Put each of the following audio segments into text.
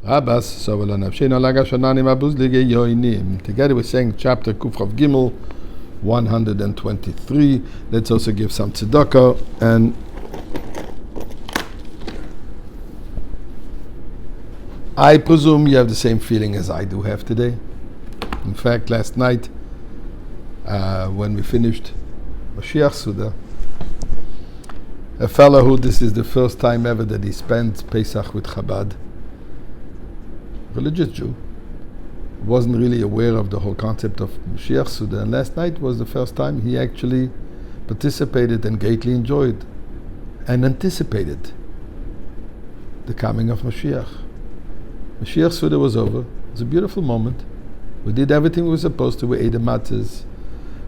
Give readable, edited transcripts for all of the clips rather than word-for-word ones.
Rabbas, Together we sang chapter Kufrav Gimel 123. Let's also give some tzedakah. And I presume you have the same feeling as I do have today. In fact, last night, when we finished Mashiach Suda, a fellow who this is the first time ever that he spent Pesach with Chabad, religious Jew, wasn't really aware of the whole concept of Mashiach Suda, and last night was the first time he actually participated and greatly enjoyed and anticipated the coming of Mashiach. Mashiach Suda was over. It was a beautiful moment. We did everything we were supposed to. We ate the matzahs.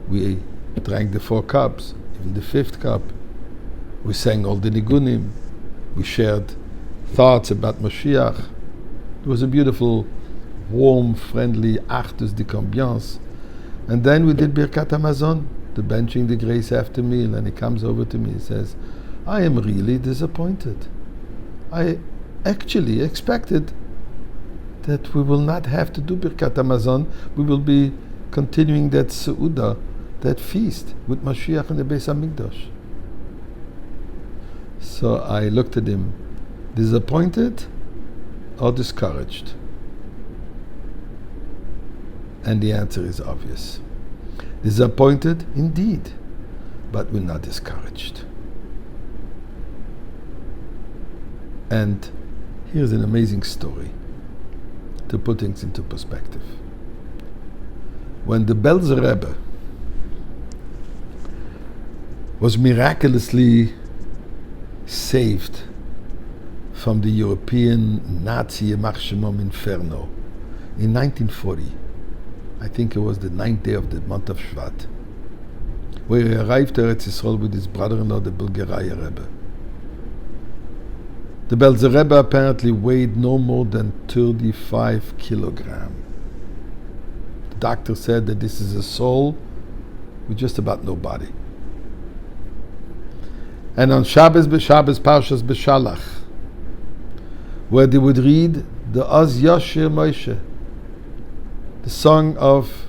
We drank the 4 cups, even the 5th cup. We sang all the nigunim. We shared thoughts about Mashiach. It was a beautiful, warm, friendly Achdus d'ambiance. And then we did Birkat Hamazon, the benching the grace after meal. And he comes over to me and says, I am really disappointed. I actually expected that we will not have to do Birkat Hamazon. We will be continuing that Seudah, that feast with Mashiach in the Beis HaMikdash. So I looked at him, disappointed or discouraged? And the answer is obvious. Disappointed, indeed, but we're not discouraged. And here's an amazing story to put things into perspective. When the Belzer Rebbe was miraculously saved from the European Nazi maximum inferno in 1940, I think it was the 9th day of the month of Shvat, where he arrived to Eretz Yisrael with his brother-in-law, the Bulgaria Rebbe. The Belzer Rebbe apparently weighed no more than 35 kilograms. The doctor said that this is a soul with just about no body. And on Shabbos Parshas B'Shalach, where they would read the Az Yashir Moshe, the song of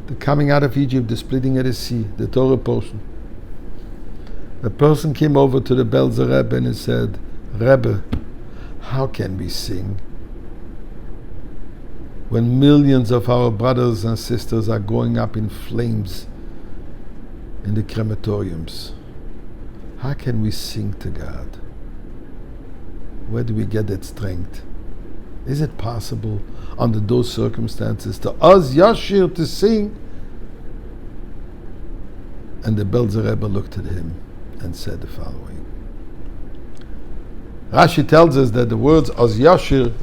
the coming out of Egypt, the splitting of the sea, the Torah portion. A person came over to the Belzer Rebbe and he said, Rebbe, how can we sing when millions of our brothers and sisters are going up in flames in the crematoriums? How can we sing to God? Where do we get that strength? Is it possible under those circumstances to Az Yashir, to sing? And the Belzer Rebbe looked at him and said the following. Rashi tells us that the words Az Yashir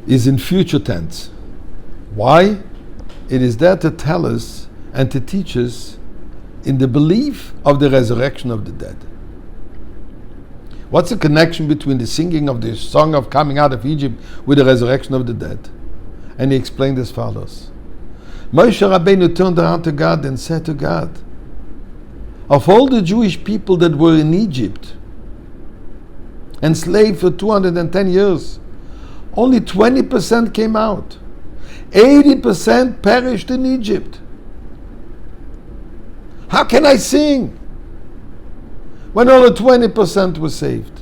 is in future tense. Why? It is there to tell us and to teach us in the belief of the resurrection of the dead. What's the connection between the singing of the song of coming out of Egypt with the resurrection of the dead? And he explained as follows. Moshe Rabbeinu turned around to God and said to God, of all the Jewish people that were in Egypt, enslaved for 210 years, only 20% came out. 80% perished in Egypt. How can I sing when only 20% were saved?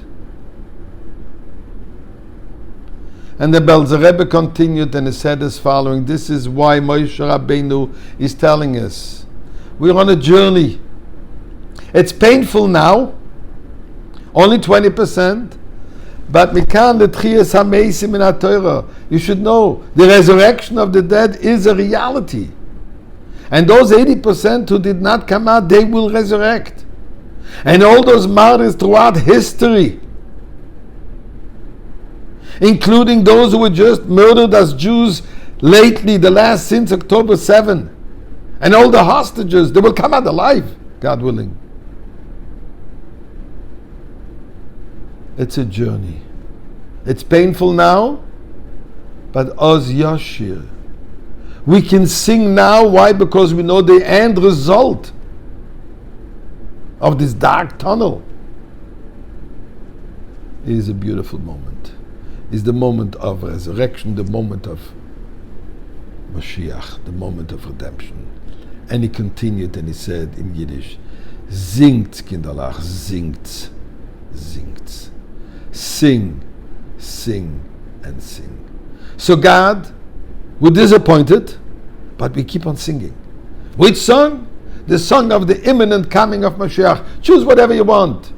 And the Belzer Rebbe continued and he said as following, this is why Moshe Rabbeinu is telling us, we're on a journey. It's painful now, only 20%, but mikan l'tchiyas hameisim in HaTorah. You should know, the resurrection of the dead is a reality. And those 80% who did not come out, they will resurrect. And all those martyrs throughout history, including those who were just murdered as Jews lately, the last since October 7, and all the hostages, they will come out alive, God willing. It's a journey. It's painful now, but Az Yashir. We can sing now. Why? Because we know the end result of this dark tunnel is a beautiful moment. is the moment of resurrection, the moment of Mashiach, the moment of redemption. And he continued and he said in Yiddish, Singt, Kinderlach, singt, singt. Sing, sing, and sing. So God, we're disappointed, but we keep on singing. Which song? The song of the imminent coming of Mashiach. Choose whatever you want.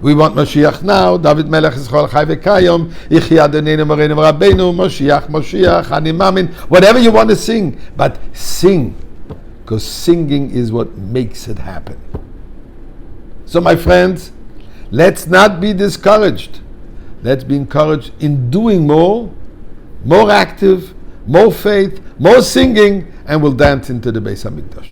We want Mashiach now. David Melech is Chol Chai V'Kayom. Ichi Adonenu Moreinu Rabbeinu. Mashiach, Mashiach, Ani Mamin. Whatever you want to sing, but sing, because singing is what makes it happen. So, my friends, let's not be discouraged. Let's be encouraged in doing more active, more faith, more singing, and we'll dance into the Beis Hamikdash.